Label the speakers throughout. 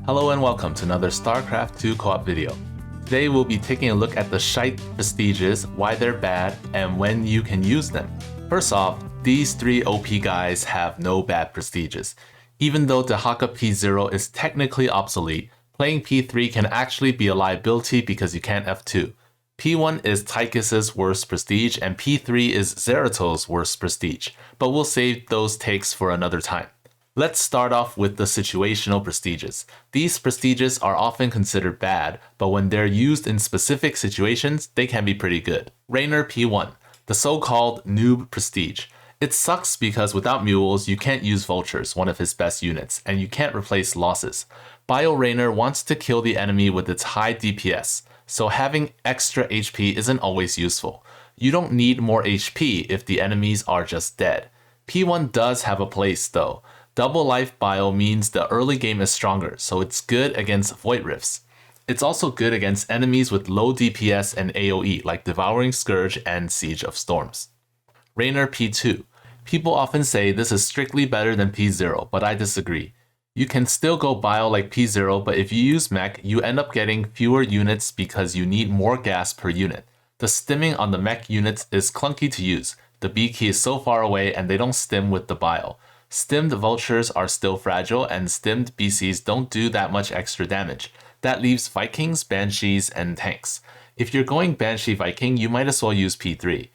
Speaker 1: Hello and welcome to another Starcraft 2 co-op video. Today we'll be taking a look at the shite prestiges, why they're bad, and when you can use them. First off, these three OP guys have no bad prestiges. Even though Dehaka P0 is technically obsolete, playing P3 can actually be a liability because you can't F2. P1 is Tychus's worst prestige and P3 is Zerato's worst prestige, but we'll save those takes for another time. Let's start off with the situational prestiges. These prestiges are often considered bad, but when they're used in specific situations, they can be pretty good. Raynor P1, the so-called noob prestige. It sucks because without mules, you can't use vultures, one of his best units, and you can't replace losses. Bio Raynor wants to kill the enemy with its high DPS, so having extra HP isn't always useful. You don't need more HP if the enemies are just dead. P1 does have a place though. Double life bio means the early game is stronger, so it's good against Void Rifts. It's also good against enemies with low DPS and AoE like Devouring Scourge and Siege of Storms. Raynor P2. People often say this is strictly better than P0, but I disagree. You can still go bio like P0, but if you use mech, you end up getting fewer units because you need more gas per unit. The stimming on the mech units is clunky to use. The B key is so far away and they don't stim with the bio. Stimmed vultures are still fragile and stimmed BCs don't do that much extra damage. That leaves Vikings, Banshees, and tanks. If you're going Banshee Viking, you might as well use P3.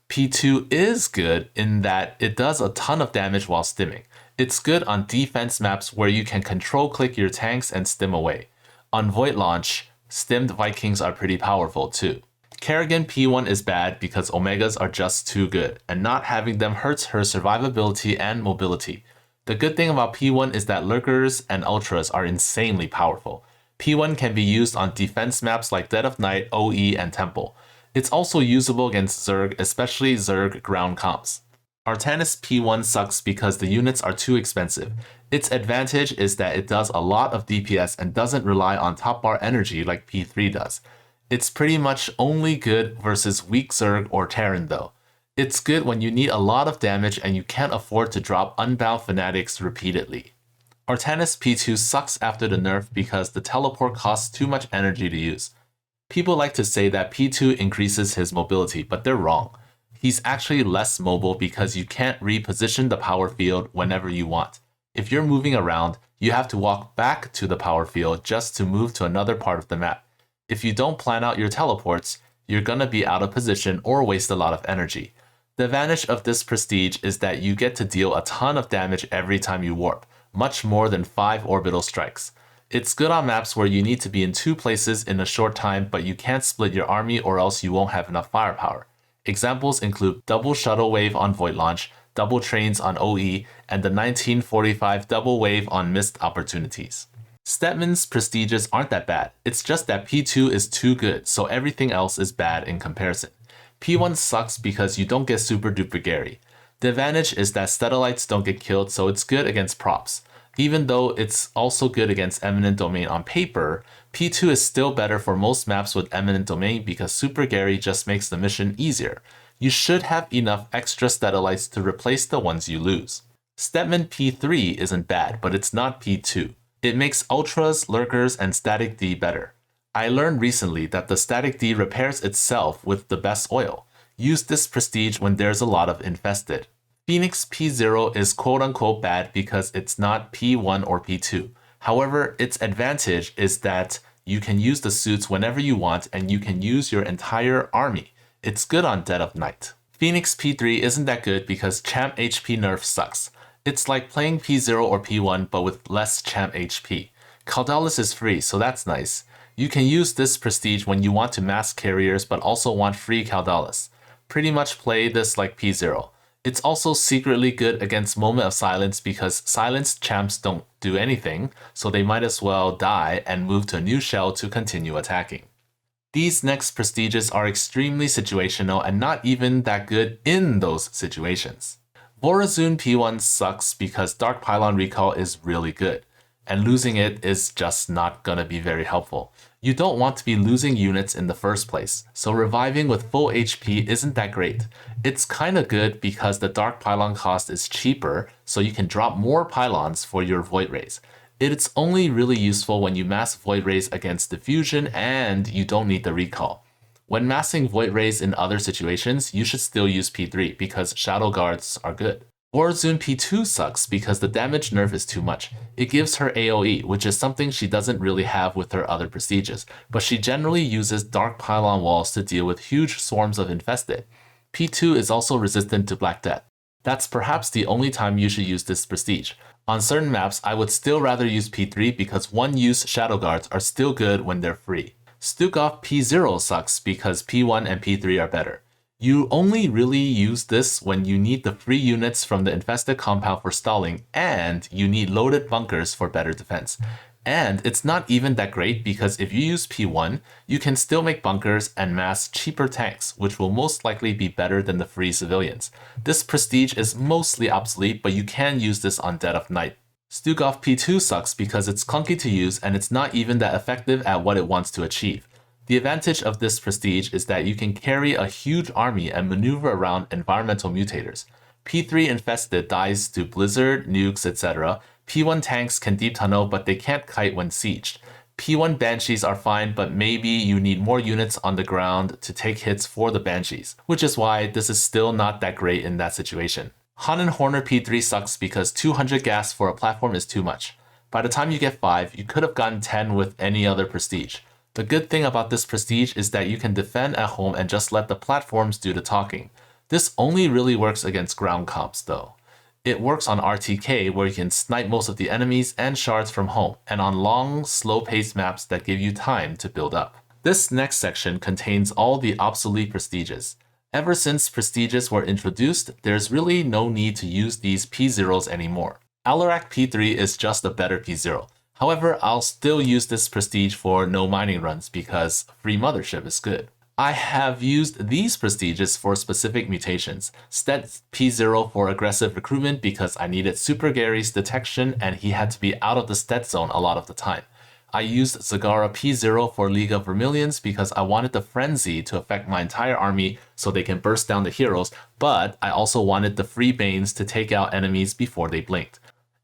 Speaker 1: P2 is good in that it does a ton of damage while stimming. It's good on defense maps where you can control click your tanks and stim away. On Void Launch, stimmed Vikings are pretty powerful too. Kerrigan P1 is bad because Omegas are just too good, and not having them hurts her survivability and mobility. The good thing about P1 is that Lurkers and Ultras are insanely powerful. P1 can be used on defense maps like Dead of Night, OE, and Temple. It's also usable against Zerg, especially Zerg ground comps. Artanis P1 sucks because the units are too expensive. Its advantage is that it does a lot of DPS and doesn't rely on top bar energy like P3 does. It's pretty much only good versus weak Zerg or Terran though. It's good when you need a lot of damage and you can't afford to drop Unbound Fanatics repeatedly. Artanis P2 sucks after the nerf because the teleport costs too much energy to use. People like to say that P2 increases his mobility, but they're wrong. He's actually less mobile because you can't reposition the power field whenever you want. If you're moving around, you have to walk back to the power field just to move to another part of the map. If you don't plan out your teleports, you're gonna be out of position or waste a lot of energy. The advantage of this prestige is that you get to deal a ton of damage every time you warp, much more than 5 orbital strikes. It's good on maps where you need to be in 2 places in a short time, but you can't split your army or else you won't have enough firepower. Examples include double shuttle wave on Void Launch, double trains on OE, and the 1945 double wave on missed opportunities. Stetman's prestiges aren't that bad, it's just that P2 is too good, so everything else is bad in comparison. P1 sucks because you don't get super duper Gary. The advantage is that Stetellites don't get killed, so it's good against props. Even though it's also good against Eminent Domain on paper, P2 is still better for most maps with Eminent Domain because Super Gary just makes the mission easier. You should have enough extra Stetellites to replace the ones you lose. Stetman P3 isn't bad, but it's not P2. It makes Ultras, Lurkers, and Static D better. I learned recently that the Static D repairs itself with the best oil. Use this prestige when there's a lot of infested. Phoenix P0 is quote-unquote bad because it's not P1 or P2. However, its advantage is that you can use the suits whenever you want and you can use your entire army. It's good on Dead of Night. Phoenix P3 isn't that good because Champ HP nerf sucks. It's like playing P0 or P1 but with less Champ HP. Caldalis is free, so that's nice. You can use this prestige when you want to mass carriers but also want free Caldalis. Pretty much play this like P0. It's also secretly good against Moment of Silence because silenced champs don't do anything, so they might as well die and move to a new shell to continue attacking. These next prestiges are extremely situational and not even that good in those situations. Vorazun P1 sucks because Dark Pylon Recall is really good, and losing it is just not gonna be very helpful. You don't want to be losing units in the first place, so reviving with full HP isn't that great. It's kinda good because the Dark Pylon cost is cheaper, so you can drop more pylons for your Void Rays. It's only really useful when you mass Void Rays against Diffusion and you don't need the recall. When massing Void Rays in other situations, you should still use P3 because Shadow Guards are good. Warzone P2 sucks because the damage nerf is too much. It gives her AoE, which is something she doesn't really have with her other prestiges, but she generally uses Dark Pylon walls to deal with huge swarms of infested. P2 is also resistant to Black Death. That's perhaps the only time you should use this prestige. On certain maps, I would still rather use P3 because one-use Shadow Guards are still good when they're free. Stukov P0 sucks because P1 and P3 are better. You only really use this when you need the free units from the infested compound for stalling and you need loaded bunkers for better defense. And it's not even that great because if you use P1, you can still make bunkers and mass cheaper tanks, which will most likely be better than the free civilians. This prestige is mostly obsolete, but you can use this on Dead of Night. Stukov P2 sucks because it's clunky to use and it's not even that effective at what it wants to achieve. The advantage of this prestige is that you can carry a huge army and maneuver around environmental mutators. P3 infested dies to blizzard, nukes, etc. P1 tanks can deep tunnel, but they can't kite when sieged. P1 banshees are fine, but maybe you need more units on the ground to take hits for the banshees, which is why this is still not that great in that situation. Hannen Horner P3 sucks because 200 gas for a platform is too much. By the time you get 5, you could have gotten 10 with any other prestige. The good thing about this prestige is that you can defend at home and just let the platforms do the talking. This only really works against ground comps though. It works on RTK where you can snipe most of the enemies and shards from home, and on long, slow-paced maps that give you time to build up. This next section contains all the obsolete prestiges. Ever since prestiges were introduced, there's really no need to use these P0s anymore. Alarak P3 is just a better P0. However, I'll still use this prestige for no mining runs because free mothership is good. I have used these prestiges for specific mutations. Stet P0 for aggressive recruitment because I needed Super Gary's detection and he had to be out of the stat zone a lot of the time. I used Zagara P0 for League of Vermilions because I wanted the frenzy to affect my entire army so they can burst down the heroes, but I also wanted the free Banes to take out enemies before they blinked.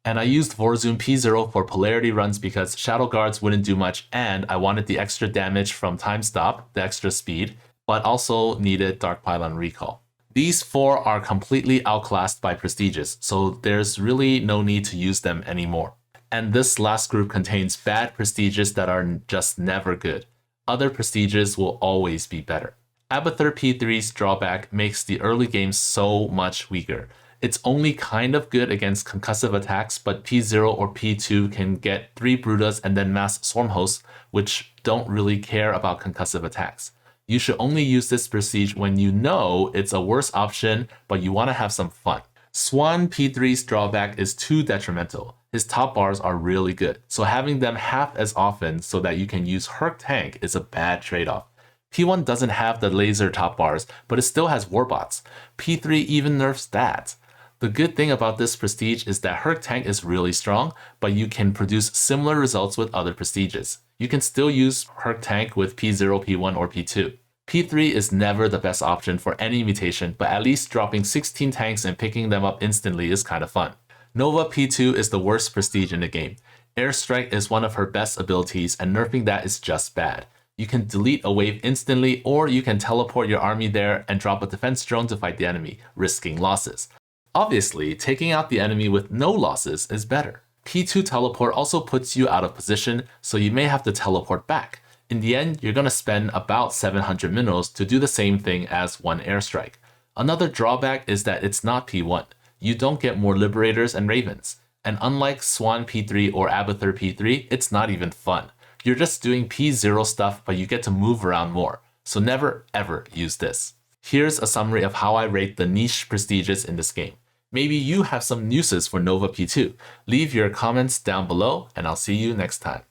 Speaker 1: And I used Warzone P0 for polarity runs because Shadow Guards wouldn't do much and I wanted the extra damage from time stop, the extra speed, but also needed Dark Pylon recall. These 4 are completely outclassed by prestiges, so there's really no need to use them anymore. And this last group contains bad prestiges that are just never good. Other prestiges will always be better. Abathur P3's drawback makes the early game so much weaker. It's only kind of good against concussive attacks, but P0 or P2 can get 3 Brutas and then mass Swarm Hosts, which don't really care about concussive attacks. You should only use this prestige when you know it's a worse option, but you want to have some fun. Swan P3's drawback is too detrimental. His top bars are really good, so having them half as often so that you can use Herc Tank is a bad trade-off. P1 doesn't have the laser top bars, but it still has warbots. P3 even nerfs that. The good thing about this prestige is that Herc Tank is really strong, but you can produce similar results with other prestiges. You can still use Herc Tank with P0, P1, or P2. P3 is never the best option for any mutation, but at least dropping 16 tanks and picking them up instantly is kind of fun. Nova P2 is the worst prestige in the game. Airstrike is one of her best abilities, and nerfing that is just bad. You can delete a wave instantly, or you can teleport your army there and drop a defense drone to fight the enemy, risking losses. Obviously, taking out the enemy with no losses is better. P2 teleport also puts you out of position, so you may have to teleport back. In the end, you're going to spend about 700 minerals to do the same thing as one airstrike. Another drawback is that it's not P1. You don't get more Liberators and Ravens. And unlike Swan P3 or Abathur P3, it's not even fun. You're just doing P0 stuff, but you get to move around more. So never ever use this. Here's a summary of how I rate the niche prestiges in this game. Maybe you have some uses for Nova P2. Leave your comments down below, and I'll see you next time.